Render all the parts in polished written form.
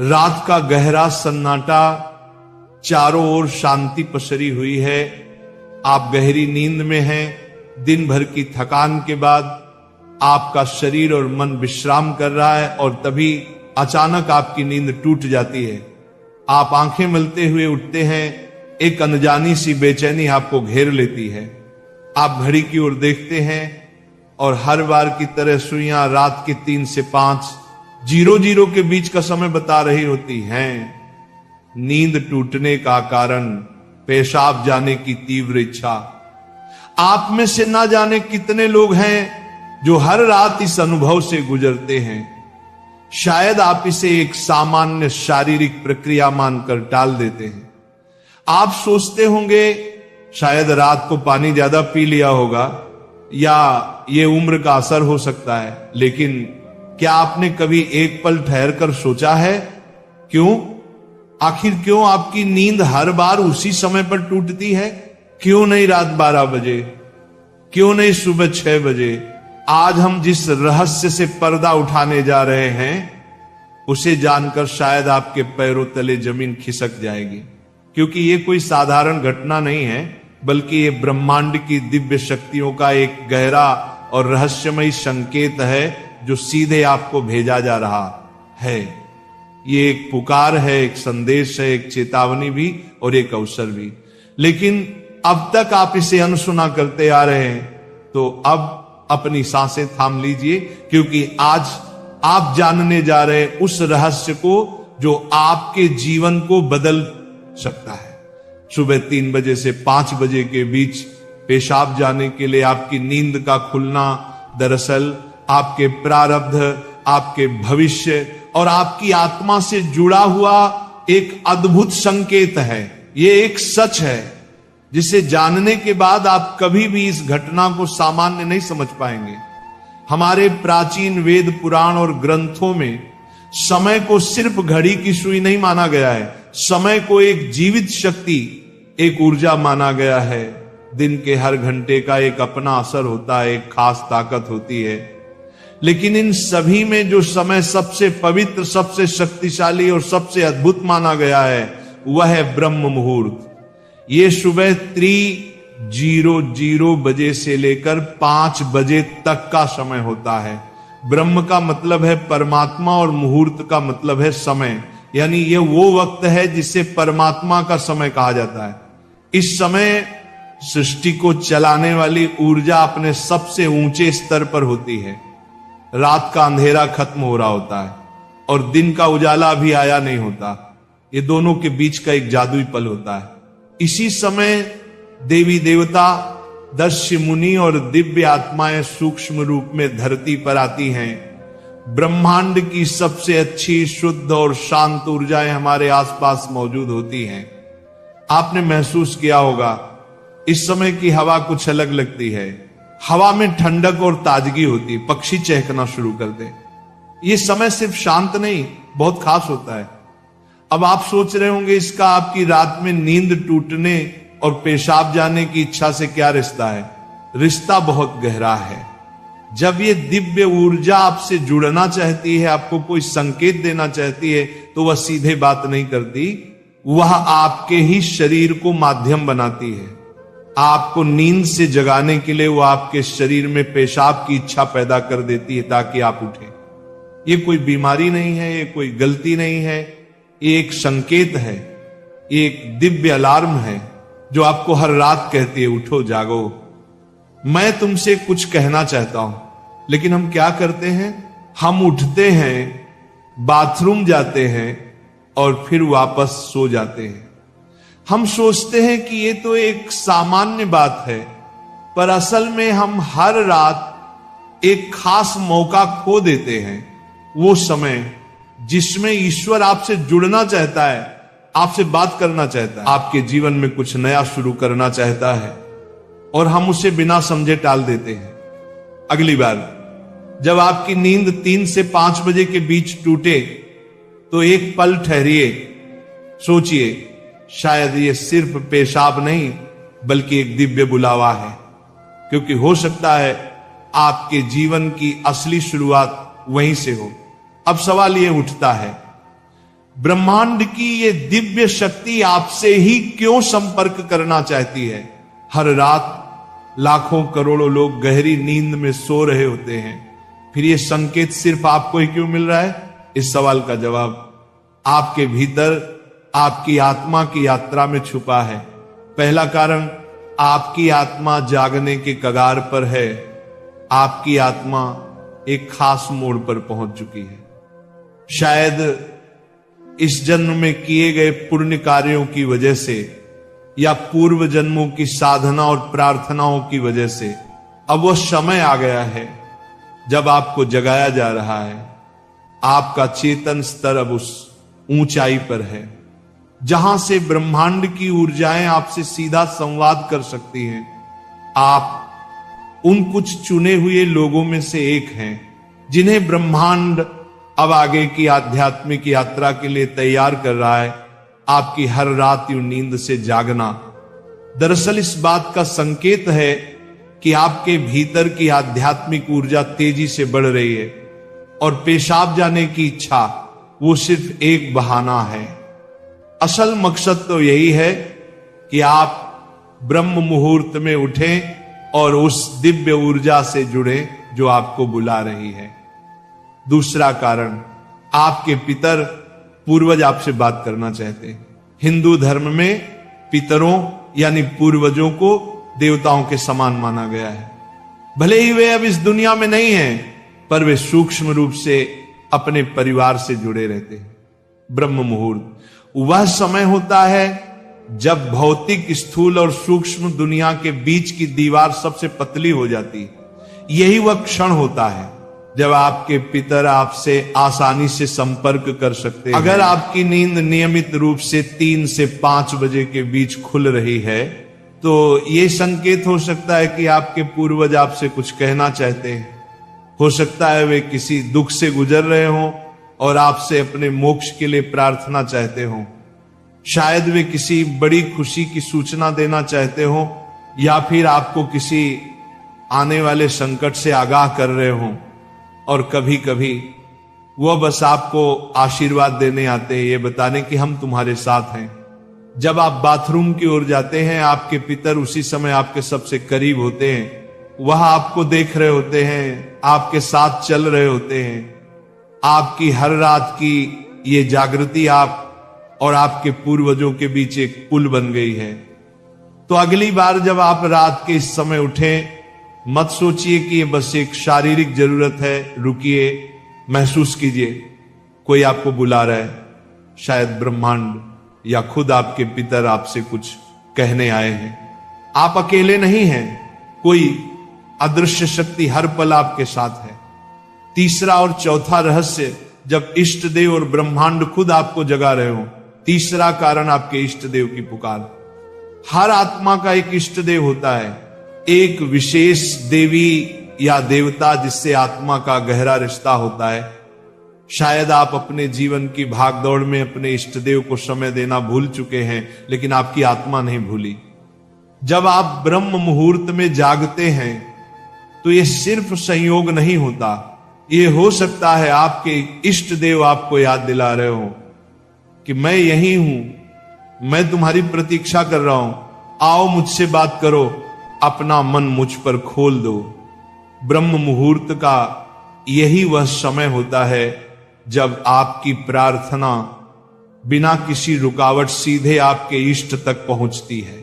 रात का गहरा सन्नाटा, चारों ओर शांति पसरी हुई है। आप गहरी नींद में हैं। दिन भर की थकान के बाद आपका शरीर और मन विश्राम कर रहा है और तभी अचानक आपकी नींद टूट जाती है। आप आंखें मलते हुए उठते हैं। एक अनजानी सी बेचैनी आपको घेर लेती है। आप घड़ी की ओर देखते हैं और हर बार की तरह सुइयां रात के 3 से 5 00 के बीच का समय बता रही होती हैं। नींद टूटने का कारण पेशाब जाने की तीव्र इच्छा। आप में से ना जाने कितने लोग हैं जो हर रात इस अनुभव से गुजरते हैं। शायद आप इसे एक सामान्य शारीरिक प्रक्रिया मानकर टाल देते हैं। आप सोचते होंगे शायद रात को पानी ज्यादा पी लिया होगा या ये उम्र का असर हो सकता है, लेकिन क्या आपने कभी एक पल ठहर कर सोचा है आखिर क्यों आपकी नींद हर बार उसी समय पर टूटती है? क्यों नहीं रात 12 बजे? क्यों नहीं सुबह 6 बजे? आज हम जिस रहस्य से पर्दा उठाने जा रहे हैं उसे जानकर शायद आपके पैरों तले जमीन खिसक जाएगी, क्योंकि ये कोई साधारण घटना नहीं है, बल्कि ये ब्रह्मांड की दिव्य शक्तियों का एक गहरा और रहस्यमयी संकेत है जो सीधे आपको भेजा जा रहा है। ये एक पुकार है, एक संदेश है, एक चेतावनी भी और एक अवसर भी। लेकिन अब तक आप इसे अनसुना करते आ रहे हैं, तो अब अपनी सांसें थाम लीजिए, क्योंकि आज आप जानने जा रहे हैं उस रहस्य को जो आपके जीवन को बदल सकता है। सुबह 3 बजे से 5 बजे के बीच पेशाब जाने के लिए आपकी नींद का खुलना दरअसल आपके प्रारब्ध, आपके भविष्य और आपकी आत्मा से जुड़ा हुआ एक अद्भुत संकेत है। ये एक सच है जिसे जानने के बाद आप कभी भी इस घटना को सामान्य नहीं समझ पाएंगे। हमारे प्राचीन वेद पुराण और ग्रंथों में समय को सिर्फ घड़ी की सुई नहीं माना गया है। समय को एक जीवित शक्ति, एक ऊर्जा माना गया है। दिन के हर घंटे का एक अपना असर होता है, एक खास ताकत होती है। लेकिन इन सभी में जो समय सबसे पवित्र, सबसे शक्तिशाली और सबसे अद्भुत माना गया है वह है ब्रह्म मुहूर्त। ये सुबह 3:00 बजे से लेकर 5 बजे तक का समय होता है। ब्रह्म का मतलब है परमात्मा और मुहूर्त का मतलब है समय, यानी ये वो वक्त है जिसे परमात्मा का समय कहा जाता है। इस समय सृष्टि को चलाने वाली ऊर्जा अपने सबसे ऊंचे स्तर पर होती है। रात का अंधेरा खत्म हो रहा होता है और दिन का उजाला अभी आया नहीं होता। ये दोनों के बीच का एक जादुई पल होता है। इसी समय देवी देवता, दस्य मुनि और दिव्य आत्माएं सूक्ष्म रूप में धरती पर आती हैं। ब्रह्मांड की सबसे अच्छी, शुद्ध और शांत ऊर्जाएं हमारे आसपास मौजूद होती हैं। आपने महसूस किया होगा इस समय की हवा कुछ अलग लगती है। हवा में ठंडक और ताजगी होती है, पक्षी चहकना शुरू कर दे। ये समय सिर्फ शांत नहीं, बहुत खास होता है। अब आप सोच रहे होंगे इसका आपकी रात में नींद टूटने और पेशाब जाने की इच्छा से क्या रिश्ता है? रिश्ता बहुत गहरा है। जब ये दिव्य ऊर्जा आपसे जुड़ना चाहती है, आपको कोई संकेत देना चाहती है, तो वह सीधे बात नहीं करती, वह आपके ही शरीर को माध्यम बनाती है। आपको नींद से जगाने के लिए वो आपके शरीर में पेशाब की इच्छा पैदा कर देती है ताकि आप उठें। ये कोई बीमारी नहीं है, ये कोई गलती नहीं है, ये एक संकेत है, ये एक दिव्य अलार्म है जो आपको हर रात कहती है उठो, जागो। मैं तुमसे कुछ कहना चाहता हूं, लेकिन हम क्या करते हैं? हम उठते हैं, बाथरूम जाते हैं और फिर वापस सो जाते हैं। हम सोचते हैं कि ये तो एक सामान्य बात है, पर असल में हम हर रात एक खास मौका खो देते हैं। वो समय जिसमें ईश्वर आपसे जुड़ना चाहता है, आपसे बात करना चाहता है, आपके जीवन में कुछ नया शुरू करना चाहता है, और हम उसे बिना समझे टाल देते हैं। अगली बार जब आपकी नींद 3 से 5 बजे के बीच टूटे तो एक पल ठहरिए, सोचिए, शायद ये सिर्फ पेशाब नहीं बल्कि एक दिव्य बुलावा है, क्योंकि हो सकता है आपके जीवन की असली शुरुआत वहीं से हो। अब सवाल ये उठता है, ब्रह्मांड की ये दिव्य शक्ति आपसे ही क्यों संपर्क करना चाहती है? हर रात लाखों करोड़ों लोग गहरी नींद में सो रहे होते हैं, फिर ये संकेत सिर्फ आपको ही क्यों मिल रहा है? इस सवाल का जवाब आपके भीतर आपकी आत्मा की यात्रा में छुपा है। पहला कारण, आपकी आत्मा जागने के कगार पर है। आपकी आत्मा एक खास मोड़ पर पहुंच चुकी है। शायद इस जन्म में किए गए पुण्य कार्यों की वजह से या पूर्व जन्मों की साधना और प्रार्थनाओं की वजह से अब वो समय आ गया है जब आपको जगाया जा रहा है। आपका चेतन स्तर अब उस ऊंचाई पर है जहां से ब्रह्मांड की ऊर्जाएं आपसे सीधा संवाद कर सकती हैं। आप उन कुछ चुने हुए लोगों में से एक हैं जिन्हें ब्रह्मांड अब आगे की आध्यात्मिक यात्रा के लिए तैयार कर रहा है। आपकी हर रात यूं नींद से जागना दरअसल इस बात का संकेत है कि आपके भीतर की आध्यात्मिक ऊर्जा तेजी से बढ़ रही है और पेशाब जाने की इच्छा वो सिर्फ एक बहाना है। असल मकसद तो यही है कि आप ब्रह्म मुहूर्त में उठें और उस दिव्य ऊर्जा से जुड़े जो आपको बुला रही है। दूसरा कारण, आपके पितर पूर्वज आपसे बात करना चाहते हैं। हिंदू धर्म में पितरों यानी पूर्वजों को देवताओं के समान माना गया है। भले ही वे अब इस दुनिया में नहीं हैं, पर वे सूक्ष्म रूप से अपने परिवार से जुड़े रहते हैं। ब्रह्म मुहूर्त वह समय होता है जब भौतिक, स्थूल और सूक्ष्म दुनिया के बीच की दीवार सबसे पतली हो जाती है। यही वह क्षण होता है जब आपके पितर आपसे आसानी से संपर्क कर सकते हैं। अगर आपकी नींद नियमित रूप से 3 से 5 बजे के बीच खुल रही है तो यह संकेत हो सकता है कि आपके पूर्वज आपसे कुछ कहना चाहते हैं। हो सकता है वे किसी दुख से गुजर रहे हों और आपसे अपने मोक्ष के लिए प्रार्थना चाहते हों। शायद वे किसी बड़ी खुशी की सूचना देना चाहते हों या फिर आपको किसी आने वाले संकट से आगाह कर रहे हों। और कभी कभी वह बस आपको आशीर्वाद देने आते हैं, ये बताने कि हम तुम्हारे साथ हैं। जब आप बाथरूम की ओर जाते हैं, आपके पितर उसी समय आपके सबसे करीब होते हैं। वह आपको देख रहे होते हैं, आपके साथ चल रहे होते हैं। आपकी हर रात की ये जागृति आप और आपके पूर्वजों के बीच एक पुल बन गई है। तो अगली बार जब आप रात के इस समय उठें, मत सोचिए कि ये बस एक शारीरिक जरूरत है। रुकिए, महसूस कीजिए कोई आपको बुला रहा है। शायद ब्रह्मांड या खुद आपके पितर आपसे कुछ कहने आए हैं। आप अकेले नहीं हैं, कोई अदृश्य शक्ति हर पल आपके साथ है। तीसरा और चौथा रहस्य, जब इष्ट देव और ब्रह्मांड खुद आपको जगा रहे हो। तीसरा कारण, आपके इष्ट देव की पुकार। हर आत्मा का एक इष्ट देव होता है, एक विशेष देवी या देवता जिससे आत्मा का गहरा रिश्ता होता है। शायद आप अपने जीवन की भागदौड़ में अपने इष्ट देव को समय देना भूल चुके हैं, लेकिन आपकी आत्मा नहीं भूली। जब आप ब्रह्म मुहूर्त में जागते हैं तो यह सिर्फ संयोग नहीं होता, ये हो सकता है आपके इष्ट देव आपको याद दिला रहे हो कि मैं यही हूं, मैं तुम्हारी प्रतीक्षा कर रहा हूं, आओ मुझसे बात करो, अपना मन मुझ पर खोल दो। ब्रह्म मुहूर्त का यही वह समय होता है जब आपकी प्रार्थना बिना किसी रुकावट सीधे आपके इष्ट तक पहुंचती है।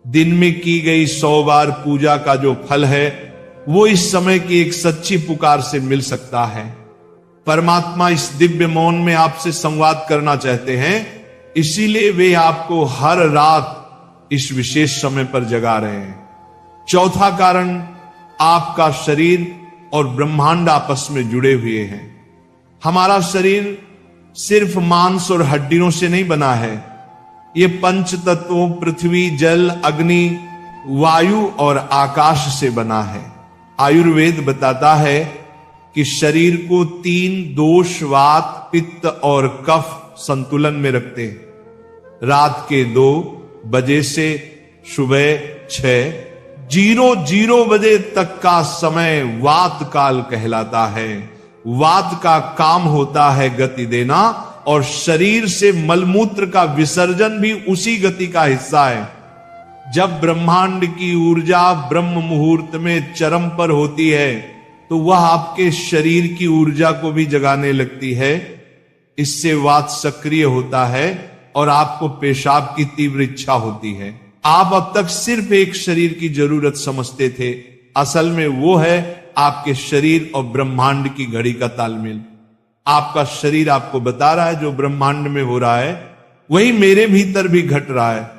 दिन में की गई 100 बार पूजा का जो फल है वो इस समय की एक सच्ची पुकार से मिल सकता है। परमात्मा इस दिव्य मौन में आपसे संवाद करना चाहते हैं, इसीलिए वे आपको हर रात इस विशेष समय पर जगा रहे हैं। चौथा कारण, आपका शरीर और ब्रह्मांड आपस में जुड़े हुए हैं। हमारा शरीर सिर्फ मांस और हड्डियों से नहीं बना है, ये पंच तत्वों पृथ्वी, जल, अग्नि, वायु और आकाश से बना है। आयुर्वेद बताता है कि शरीर को 3 दोष, वात, पित्त और कफ संतुलन में रखते हैं। रात के 2 बजे से सुबह 6:00 बजे तक का समय वात काल कहलाता है। वात का काम होता है गति देना, और शरीर से मलमूत्र का विसर्जन भी उसी गति का हिस्सा है। जब ब्रह्मांड की ऊर्जा ब्रह्म मुहूर्त में चरम पर होती है तो वह आपके शरीर की ऊर्जा को भी जगाने लगती है। इससे वात सक्रिय होता है और आपको पेशाब की तीव्र इच्छा होती है। आप अब तक सिर्फ एक शरीर की जरूरत समझते थे, असल में वो है आपके शरीर और ब्रह्मांड की घड़ी का तालमेल। आपका शरीर आपको बता रहा है जो ब्रह्मांड में हो रहा है वही मेरे भीतर भी घट रहा है।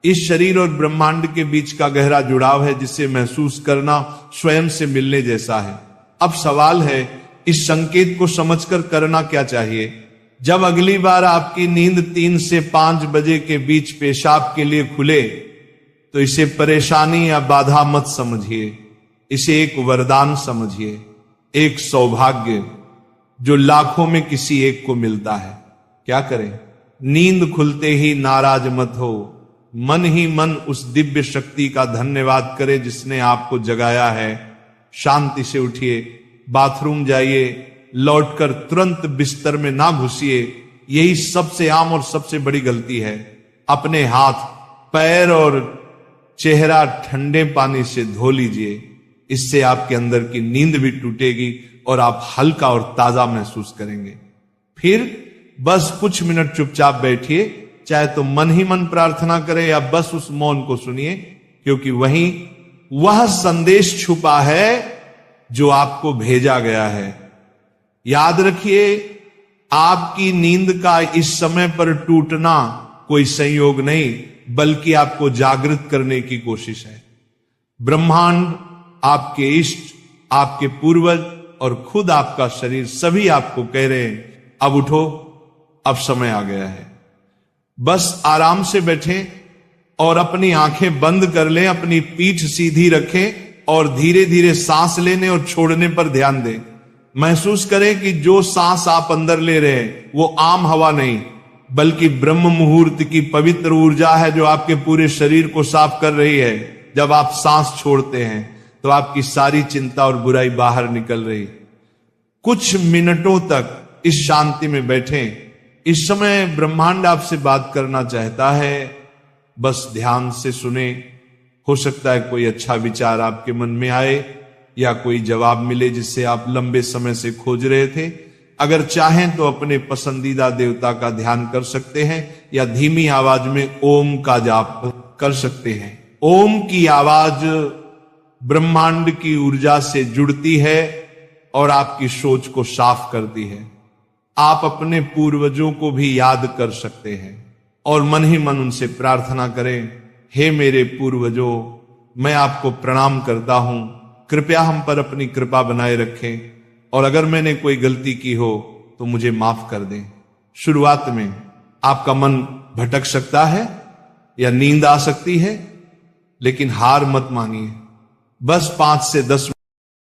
इस शरीर और ब्रह्मांड के बीच का गहरा जुड़ाव है जिसे महसूस करना स्वयं से मिलने जैसा है। अब सवाल है इस संकेत को समझकर करना क्या चाहिए। जब अगली बार आपकी नींद 3 से 5 बजे के बीच पेशाब के लिए खुले तो इसे परेशानी या बाधा मत समझिए, इसे एक वरदान समझिए, एक सौभाग्य जो लाखों में किसी एक को मिलता है। क्या करें? नींद खुलते ही नाराज मत हो, मन ही मन उस दिव्य शक्ति का धन्यवाद करें जिसने आपको जगाया है। शांति से उठिए, बाथरूम जाइए, लौटकर तुरंत बिस्तर में ना घुसिए। यही सबसे आम और सबसे बड़ी गलती है। अपने हाथ, पैर और चेहरा ठंडे पानी से धो लीजिए। इससे आपके अंदर की नींद भी टूटेगी और आप हल्का और ताजा महसूस करेंगे। फिर बस कुछ मिनट चुपचाप बैठिए, चाहे तो मन ही मन प्रार्थना करें या बस उस मौन को सुनिए, क्योंकि वहीं वह संदेश छुपा है जो आपको भेजा गया है। याद रखिए, आपकी नींद का इस समय पर टूटना कोई संयोग नहीं, बल्कि आपको जागृत करने की कोशिश है। ब्रह्मांड, आपके इष्ट, आपके पूर्वज और खुद आपका शरीर सभी आपको कह रहे हैं अब उठो, अब समय आ गया है। बस आराम से बैठें और अपनी आंखें बंद कर लें, अपनी पीठ सीधी रखें और धीरे धीरे सांस लेने और छोड़ने पर ध्यान दें। महसूस करें कि जो सांस आप अंदर ले रहे हैं वो आम हवा नहीं, बल्कि ब्रह्म मुहूर्त की पवित्र ऊर्जा है जो आपके पूरे शरीर को साफ कर रही है। जब आप सांस छोड़ते हैं तो आपकी सारी चिंता और बुराई बाहर निकल रही। कुछ मिनटों तक इस शांति में बैठें। इस समय ब्रह्मांड आपसे बात करना चाहता है, बस ध्यान से सुने। हो सकता है कोई अच्छा विचार आपके मन में आए या कोई जवाब मिले जिससे आप लंबे समय से खोज रहे थे। अगर चाहें तो अपने पसंदीदा देवता का ध्यान कर सकते हैं या धीमी आवाज में ओम का जाप कर सकते हैं। ओम की आवाज ब्रह्मांड की ऊर्जा से जुड़ती है और आपकी सोच को साफ करती है। आप अपने पूर्वजों को भी याद कर सकते हैं और मन ही मन उनसे प्रार्थना करें, हे मेरे पूर्वजों, मैं आपको प्रणाम करता हूं, कृपया हम पर अपनी कृपा बनाए रखें और अगर मैंने कोई गलती की हो तो मुझे माफ कर दें। शुरुआत में आपका मन भटक सकता है या नींद आ सकती है, लेकिन हार मत मानिए। बस 5 से 10